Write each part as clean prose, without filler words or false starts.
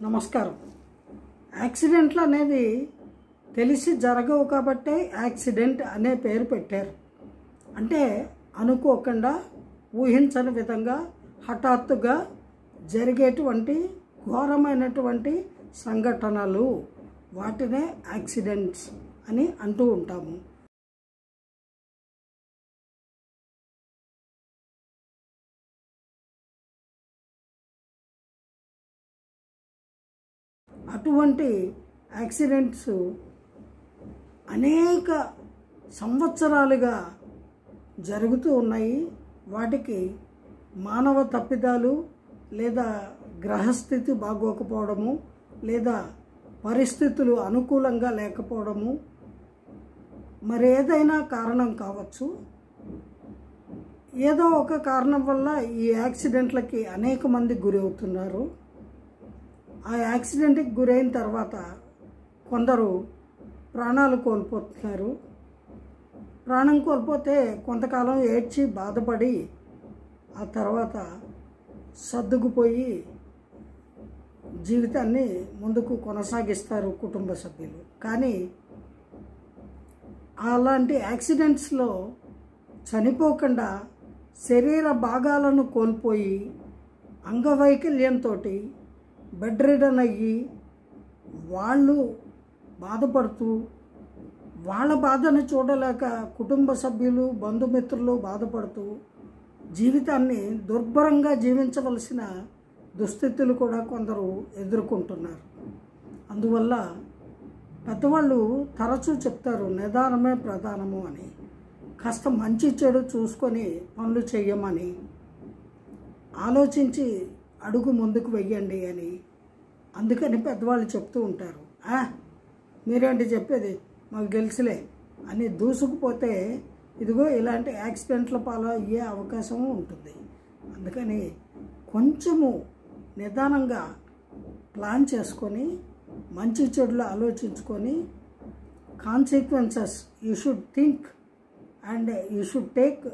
నమస్కారం. యాక్సిడెంట్లు అనేవి తెలిసి జరగవు కాబట్టే యాక్సిడెంట్ అనే పేరు పెట్టారు. అంటే అనుకోకుండా ఊహించని విధంగా హఠాత్తుగా జరిగేటువంటి ఘోరమైనటువంటి సంఘటనలు, వాటినే యాక్సిడెంట్స్ అని అంటూ ఉంటాము. అటువంటి యాక్సిడెంట్స్ అనేక సంవత్సరాలుగా జరుగుతూ ఉన్నాయి. వాటికి మానవ తప్పిదాలు లేదా గ్రహస్థితి బాగోకపోవడము లేదా పరిస్థితులు అనుకూలంగా లేకపోవడము మరేదైనా కారణం కావచ్చు. ఏదో ఒక కారణం వల్ల ఈ యాక్సిడెంట్లకి అనేక మంది గురవుతున్నారు. ఆ యాక్సిడెంట్కి గురైన తర్వాత కొందరు ప్రాణాలు కోల్పోతున్నారు. ప్రాణం కోల్పోతే కొంతకాలం ఏడ్చి బాధపడి ఆ తర్వాత సర్దుకుపోయి జీవితాన్ని ముందుకు కొనసాగిస్తారు కుటుంబ సభ్యులు. కానీ అలాంటి యాక్సిడెంట్స్లో చనిపోకుండా శరీర భాగాలను కోల్పోయి అంగవైకల్యంతో బెడ్ రిడన్ అయ్యి వాళ్ళు బాధపడుతూ వాళ్ళ బాధను చూడలేక కుటుంబ సభ్యులు బంధుమిత్రులు బాధపడుతూ జీవితాన్ని దుర్భరంగా జీవించవలసిన దుస్థితులు కూడా కొందరు ఎదుర్కొంటున్నారు. అందువల్ల పెద్దవాళ్ళు తరచూ చెప్తారు, నిదానమే ప్రధానము అని. కాస్త మంచి చెడు చూసుకొని పనులు చెయ్యమని, ఆలోచించి అడుగు ముందుకు వెయ్యండి అని. అందుకని పెద్దవాళ్ళు చెప్తూ ఉంటారు. మీరేంటి చెప్పేది, మాకు తెలుసులే అని దూసుకుపోతే ఇదిగో ఇలాంటి యాక్సిడెంట్ల పాలు అయ్యే అవకాశము ఉంటుంది. అందుకని కొంచెము నిదానంగా ప్లాన్ చేసుకొని మంచి చెడులు ఆలోచించుకొని consequences you should think and you should take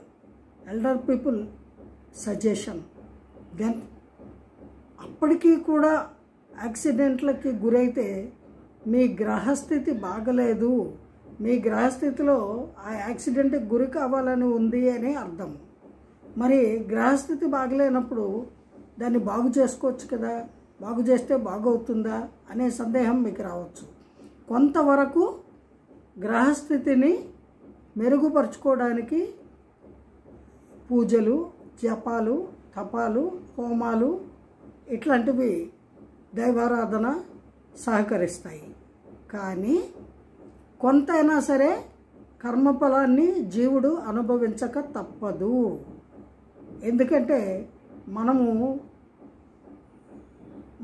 elder people suggestion. Then అప్పటికీ కూడా యాక్సిడెంట్లకి గురైతే మీ గ్రహస్థితి బాగలేదు, మీ గ్రహస్థితిలో ఆ యాక్సిడెంట్కి గురి కావాలని ఉంది అని అర్థం. మరి గ్రహస్థితి బాగలేనప్పుడు దాన్ని బాగు చేసుకోవచ్చు కదా, బాగు చేస్తే బాగవుతుందా అనే సందేహం మీకు రావచ్చు. కొంతవరకు గ్రహస్థితిని మెరుగుపరుచుకోవడానికి పూజలు, జపాలు, తపాలు, హోమాలు ఇట్లాంటివి దైవారాధన సహకరిస్తాయి. కానీ కొంతైనా సరే కర్మఫలాన్ని జీవుడు అనుభవించక తప్పదు. ఎందుకంటే మనము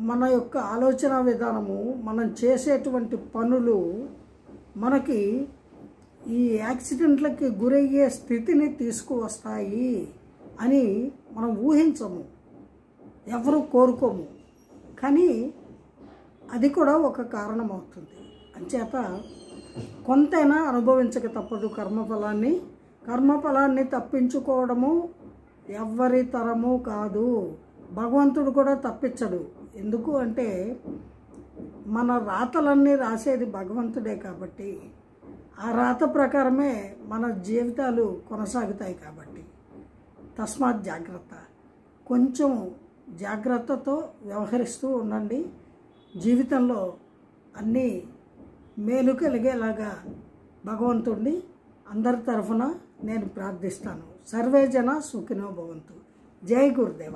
మన యొక్క ఆలోచన విధానము, మనం చేసేటువంటి పనులు మనకి ఈ యాక్సిడెంట్లకి గురయ్యే స్థితిని తీసుకువస్తాయి అని మనం ఊహించము, ఎవరు కోరుకోము. కానీ అది కూడా ఒక కారణం అవుతుంది. అంచేత కొంతైనా అనుభవించక తప్పదు కర్మఫలాన్ని. కర్మఫలాన్ని తప్పించుకోవడము ఎవ్వరి తరము కాదు, భగవంతుడు కూడా తప్పించడు. ఎందుకు అంటే మన రాతలన్నీ రాసేది భగవంతుడే కాబట్టి ఆ రాత ప్రకారమే మన జీవితాలు కొనసాగుతాయి. కాబట్టి తస్మాత్ జాగ్రత్త, కొంచెం జాగ్రత్తతో వ్యవహరిస్తూ ఉండండి. జీవితంలో అన్నీ మేలు కలిగేలాగా భగవంతుడిని అందరి తరఫున నేను ప్రార్థిస్తాను. సర్వే జన సుఖినో భవంతు. జై గురుదేవ.